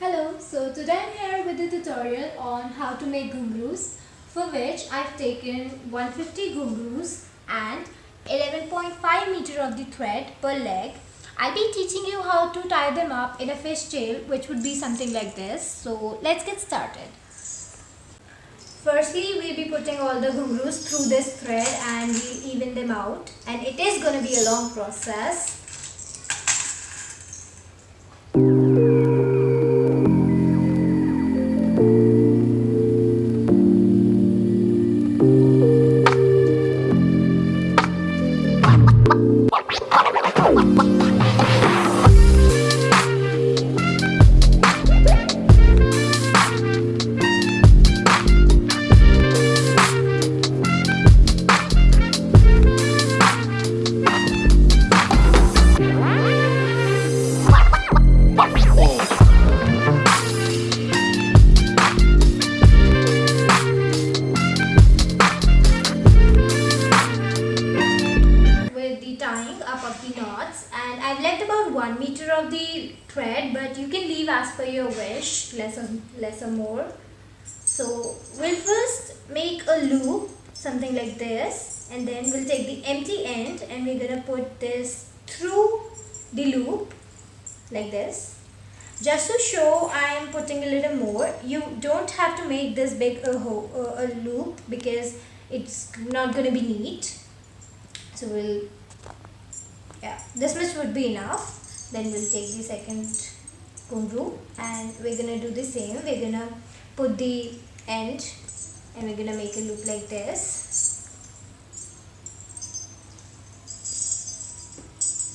Hello, so today I'm here with a tutorial on how to make ghungroos, for which I've taken 150 ghungroos and 11.5 meter of the thread per leg. I'll be teaching you how to tie them up in a fishtail, which would be something like this. So let's get started. Firstly, we'll be putting all the ghungroos through this thread and we'll even them out, and it is going to be a long process. Tying up of the knots, and I've left about 1 meter of the thread, but you can leave as per your wish, less or more. So we'll first make a loop, something like this, and then we'll take the empty end and we're gonna put this through the loop like this. Just to show, I am putting a little more. You don't have to make this big a loop because it's not gonna be neat. So this much would be enough. Then we'll take the second ghungroo and we're gonna do the same. We're gonna put the end and we're gonna make a loop like this,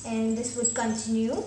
and this would continue.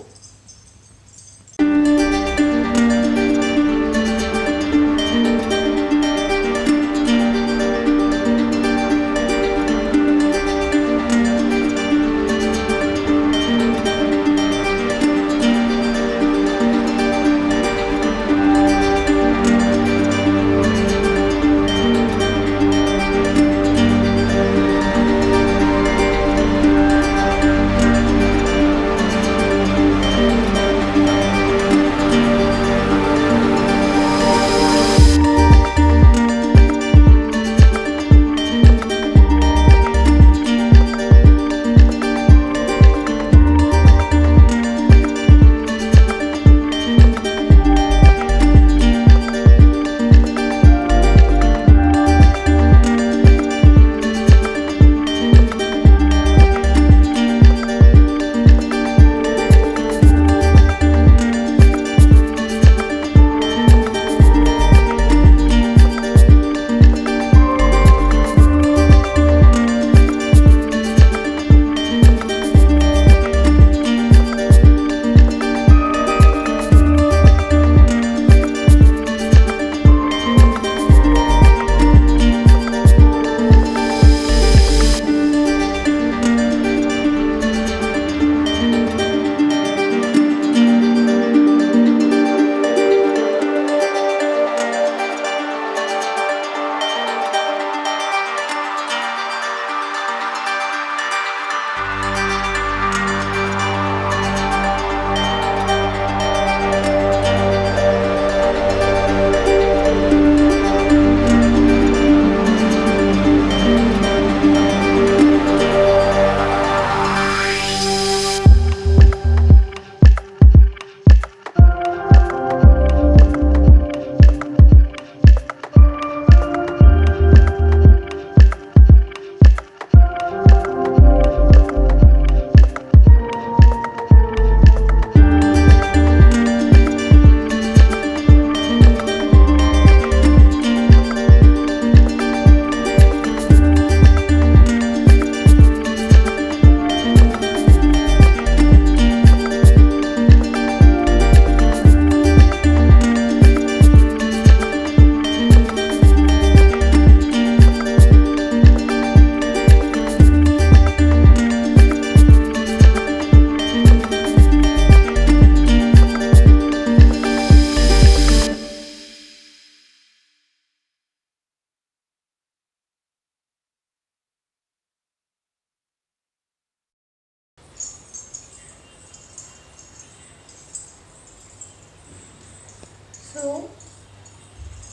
So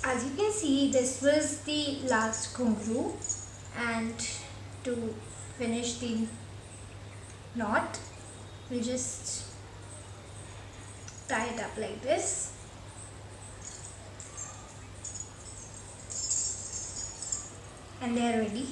as you can see, this was the last ghungroo, and to finish the knot, we'll just tie it up like this. And they are ready.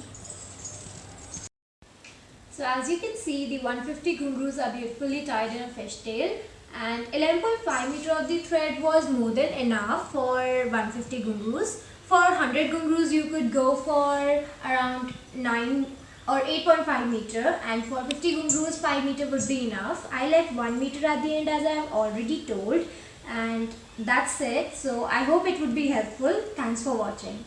So as you can see, the 150 ghungroos are beautifully tied in a fishtail, and 11.5 meter of the thread was more than enough for 150 ghungroos. For 100 ghungroos, you could go for around 9 or 8.5 meter, and for 50 ghungroos, 5 meter would be enough. I left 1 meter at the end as I have already told, and that's it. So I hope it would be helpful. Thanks for watching.